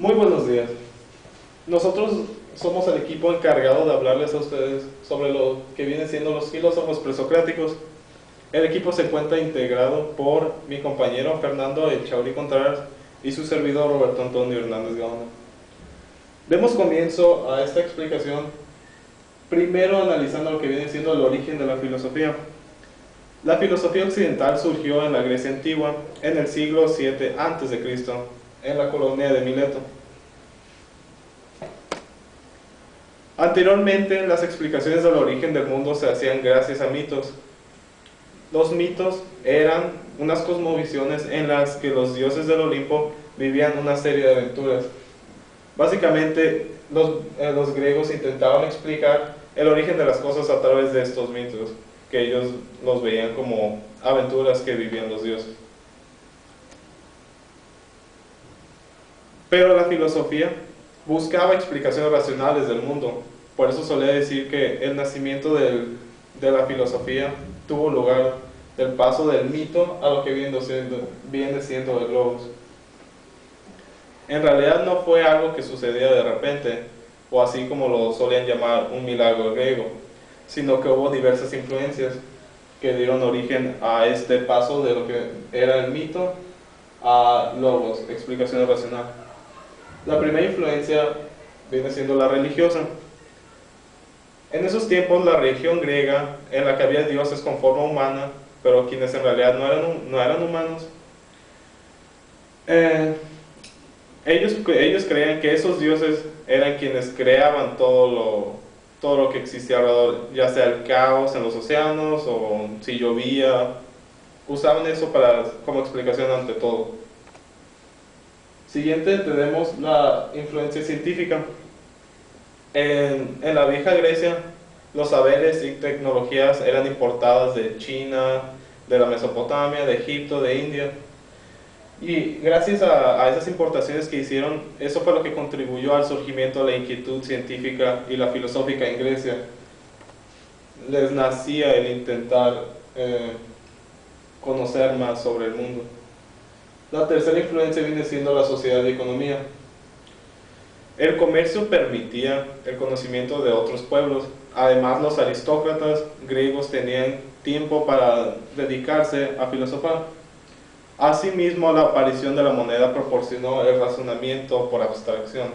Muy buenos días. Nosotros somos el equipo encargado de hablarles a ustedes sobre lo que vienen siendo los filósofos presocráticos. El equipo se encuentra integrado por mi compañero Fernando Echauri Contreras y su servidor Roberto Antonio Hernández Gaona. Demos comienzo a esta explicación primero analizando lo que viene siendo el origen de la filosofía. La filosofía occidental surgió en la Grecia antigua en el siglo VII a.C., en la colonia de Mileto. Anteriormente, las explicaciones del origen del mundo se hacían gracias a mitos. Los mitos eran unas cosmovisiones en las que los dioses del Olimpo vivían una serie de aventuras. Básicamente, los griegos intentaban explicar el origen de las cosas a través de estos mitos, que ellos los veían como aventuras que vivían los dioses. Pero la filosofía buscaba explicaciones racionales del mundo. Por eso solía decir que el nacimiento de la filosofía tuvo lugar del paso del mito a lo que viene siendo el logos. En realidad no fue algo que sucedía de repente, o así como lo solían llamar un milagro griego, sino que hubo diversas influencias que dieron origen a este paso de lo que era el mito a logos, explicación racional. La primera influencia viene siendo la religiosa. En esos tiempos la religión griega, en la que había dioses con forma humana, pero quienes en realidad no eran humanos, ellos creían que esos dioses eran quienes creaban todo lo que existía alrededor, ya sea el caos en los océanos o si llovía. Usaban eso como explicación ante todo. Siguiente tenemos la influencia científica. En la vieja Grecia, los saberes y tecnologías eran importadas de China, de la Mesopotamia, de Egipto, de India. Y gracias a esas importaciones que hicieron, eso fue lo que contribuyó al surgimiento de la inquietud científica y la filosófica en Grecia. Les nacía el intentar conocer más sobre el mundo. La tercera influencia viene siendo la sociedad y economía. El comercio permitía el conocimiento de otros pueblos. Además, los aristócratas griegos tenían tiempo para dedicarse a filosofar. Asimismo, la aparición de la moneda proporcionó el razonamiento por abstracción.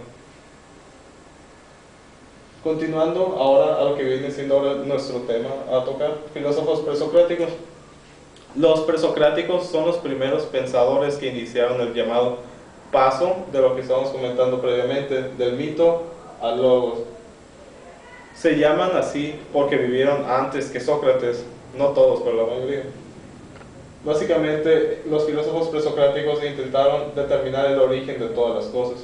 Continuando ahora a lo que viene siendo ahora nuestro tema a tocar, filósofos presocráticos. Los presocráticos son los primeros pensadores que iniciaron el llamado paso de lo que estábamos comentando previamente, del mito al logos. Se llaman así porque vivieron antes que Sócrates, no todos, pero la mayoría. Básicamente, los filósofos presocráticos intentaron determinar el origen de todas las cosas.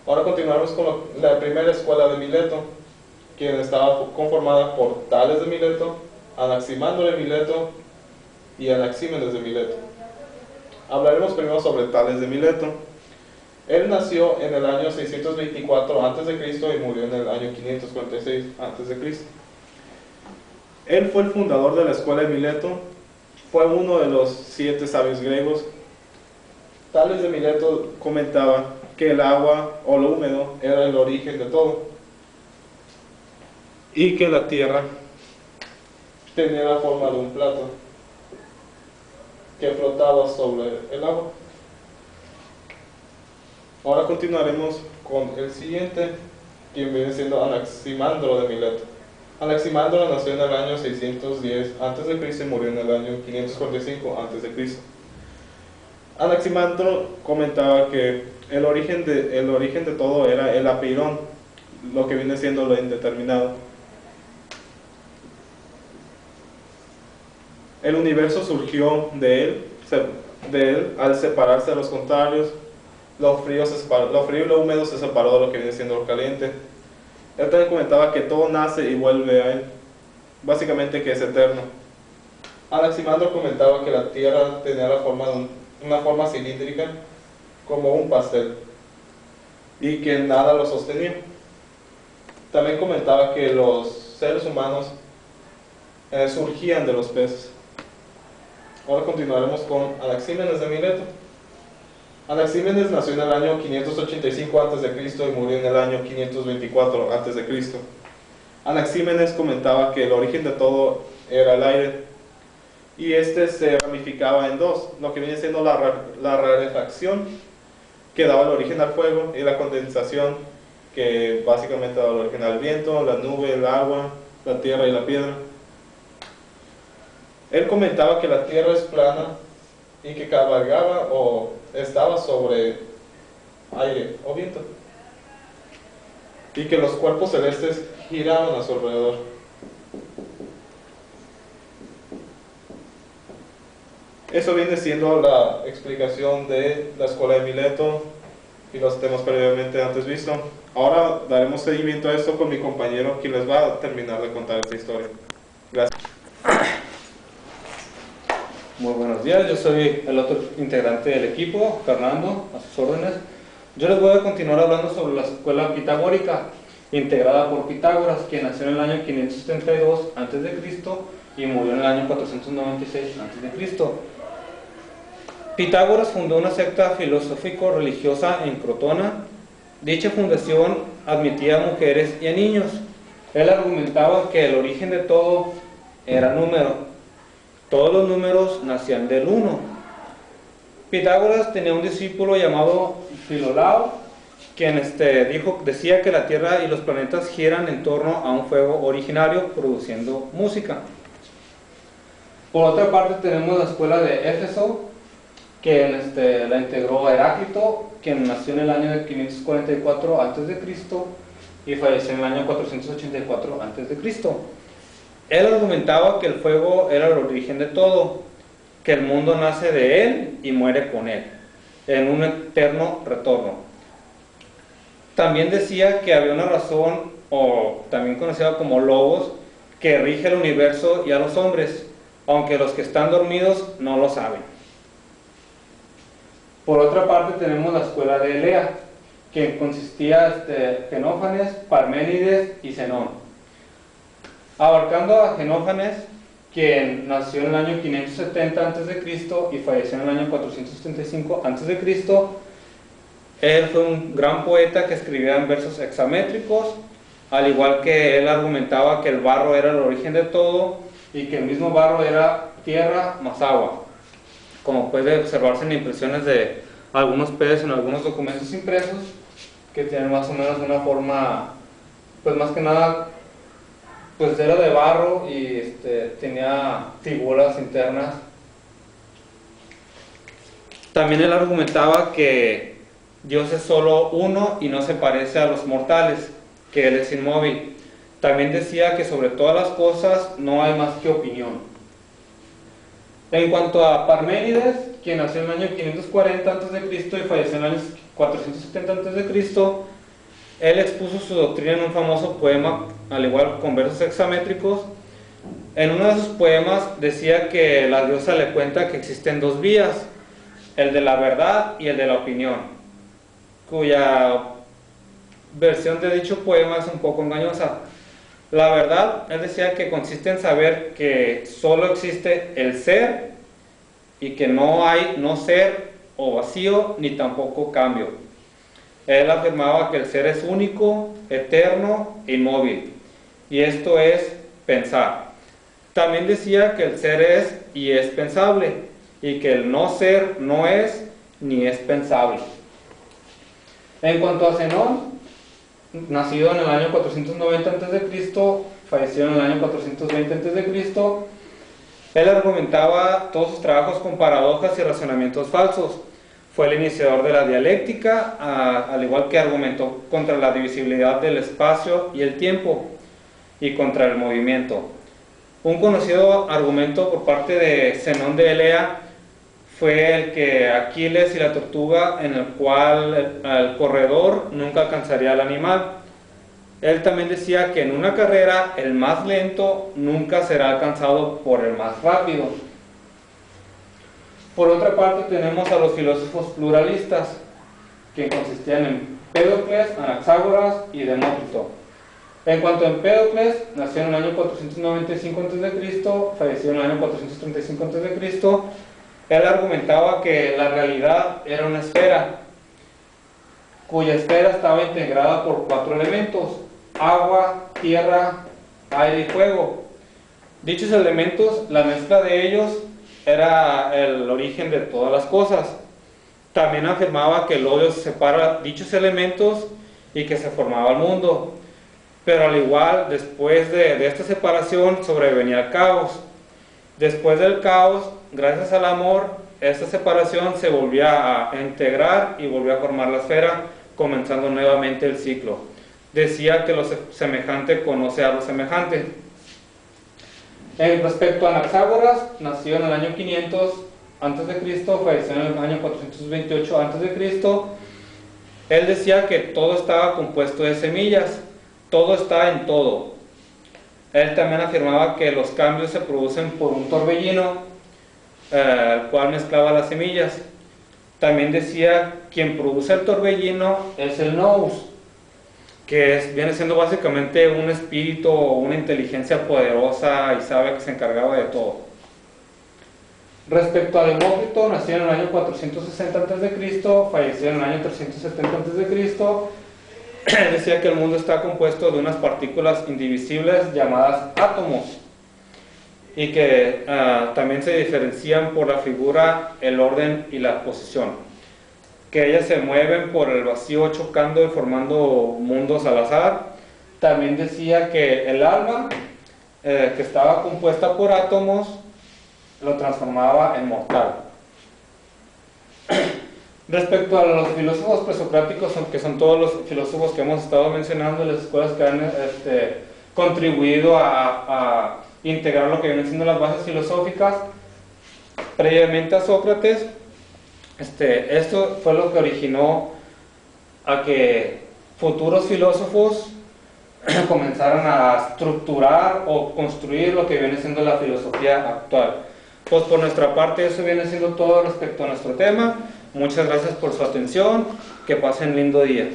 Ahora continuamos con la primera escuela de Mileto, quien estaba conformada por Tales de Mileto, Anaximandro de Mileto y Anaxímenes de Mileto. Hablaremos primero sobre Tales de Mileto. Él nació en el año 624 a.C. y murió en el año 546 a.C. Él fue el fundador de la escuela de Mileto, fue uno de los 7 sabios griegos. Tales de Mileto comentaba que el agua o lo húmedo era el origen de todo y que la tierra tenía la forma de un plato que flotaba sobre el agua. Ahora continuaremos con el siguiente, quien viene siendo Anaximandro de Mileto. Anaximandro nació en el año 610 a.C. y murió en el año 545 a.C. Anaximandro comentaba que el origen de todo era el apeirón, lo que viene siendo lo indeterminado. El universo surgió de él al separarse de los contrarios. Lo frío y lo húmedo se separó de lo que viene siendo lo caliente. Él también comentaba que todo nace y vuelve a él, básicamente que es eterno. Anaximandro comentaba que la tierra tenía una forma cilíndrica como un pastel y que nada lo sostenía. También comentaba que los seres humanos surgían de los peces. Ahora continuaremos con Anaxímenes de Mileto. Anaxímenes nació en el año 585 a.C. y murió en el año 524 a.C. Anaxímenes comentaba que el origen de todo era el aire, y este se ramificaba en dos, lo que viene siendo la rarefacción, que daba el origen al fuego, y la condensación, que básicamente daba el origen al viento, la nube, el agua, la tierra y la piedra. Él comentaba que la tierra es plana y que cabalgaba o estaba sobre aire o viento, y que los cuerpos celestes giraban a su alrededor. Eso viene siendo la explicación de la escuela de Mileto y los temas previamente antes vistos. Ahora daremos seguimiento a esto con mi compañero, quien les va a terminar de contar esta historia. Gracias. Muy buenos días, yo soy el otro integrante del equipo, Fernando, a sus órdenes. Yo les voy a continuar hablando sobre la escuela pitagórica, integrada por Pitágoras, quien nació en el año 572 a.C. y murió en el año 496 a.C. Pitágoras fundó una secta filosófico-religiosa en Crotona. Dicha fundación admitía a mujeres y a niños. Él argumentaba que el origen de todo era número. Todos los números nacían del 1. Pitágoras tenía un discípulo llamado Filolao, quien decía que la Tierra y los planetas giran en torno a un fuego originario produciendo música. Por otra parte tenemos la escuela de Éfeso, que la integró Heráclito, quien nació en el año de 544 a.C. y falleció en el año 484 a.C. Él argumentaba que el fuego era el origen de todo, que el mundo nace de él y muere con él, en un eterno retorno. También decía que había una razón, o también conocida como logos, que rige el universo y a los hombres, aunque los que están dormidos no lo saben. Por otra parte tenemos la escuela de Elea, que consistía Genófanes, Parménides y Zenón. Abarcando a Genófanes, quien nació en el año 570 a.C. y falleció en el año 475 a.C., él fue un gran poeta que escribía en versos hexamétricos, al igual que él argumentaba que el barro era el origen de todo y que el mismo barro era tierra más agua, como puede observarse en impresiones de algunos peces en algunos documentos impresos, que tienen más o menos una forma, pues más que nada, pues era de barro y tenía figuras internas. También él argumentaba que Dios es solo uno y no se parece a los mortales, que Él es inmóvil. También decía que sobre todas las cosas no hay más que opinión. En cuanto a Parménides, quien nació en el año 540 a.C. y falleció en el año 470 a.C., él expuso su doctrina en un famoso poema, al igual con versos hexamétricos. En uno de sus poemas decía que la diosa le cuenta que existen dos vías, el de la verdad y el de la opinión, cuya versión de dicho poema es un poco engañosa. La verdad, él decía que consiste en saber que solo existe el ser y que no hay no ser o vacío ni tampoco cambio. Él afirmaba que el ser es único, eterno e inmóvil, y esto es pensar. También decía que el ser es y es pensable, y que el no ser no es ni es pensable. En cuanto a Zenón, nacido en el año 490 a.C., falleció en el año 420 a.C., él argumentaba todos sus trabajos con paradojas y razonamientos falsos. Fue el iniciador de la dialéctica, al igual que argumentó contra la divisibilidad del espacio y el tiempo, y contra el movimiento. Un conocido argumento por parte de Zenón de Elea fue el que Aquiles y la tortuga, en el cual el corredor nunca alcanzaría al animal. Él también decía que en una carrera el más lento nunca será alcanzado por el más rápido. Por otra parte tenemos a los filósofos pluralistas, que consistían en Empédocles, Anaxágoras y Demócrito. En cuanto a Empédocles, nació en el año 495 a.C., falleció en el año 435 a.C., Él argumentaba que la realidad era una esfera, cuya esfera estaba integrada por 4 elementos: agua, tierra, aire y fuego. Dichos elementos, la mezcla de ellos, era el origen de todas las cosas. También afirmaba que el hoyo separa dichos elementos y que se formaba el mundo. Pero al igual, después de esta separación sobrevenía el caos. Después del caos, gracias al amor, esta separación se volvía a integrar y volvió a formar la esfera, comenzando nuevamente el ciclo. Decía que lo semejante conoce a lo semejante. Respecto a Anaxágoras, nació en el año 500 a.C., falleció en el año 428 a.C. Él decía que todo estaba compuesto de semillas, todo está en todo. Él también afirmaba que los cambios se producen por un torbellino, el cual mezclaba las semillas. También decía: quien produce el torbellino es el nous, que viene siendo básicamente un espíritu o una inteligencia poderosa y sabia que se encargaba de todo. Respecto a Demócrito, nació en el año 460 a.C., falleció en el año 370 a.C. Decía que el mundo está compuesto de unas partículas indivisibles llamadas átomos, y que también se diferencian por la figura, el orden y la posición, que ellas se mueven por el vacío chocando y formando mundos al azar. También decía que el alma, que estaba compuesta por átomos, lo transformaba en mortal. Respecto a los filósofos presocráticos, que son todos los filósofos que hemos estado mencionando, las escuelas que han contribuido a integrar lo que vienen siendo las bases filosóficas, previamente a Sócrates, esto fue lo que originó a que futuros filósofos comenzaran a estructurar o construir lo que viene siendo la filosofía actual. Pues por nuestra parte eso viene siendo todo respecto a nuestro tema. Muchas gracias por su atención, que pasen lindo día.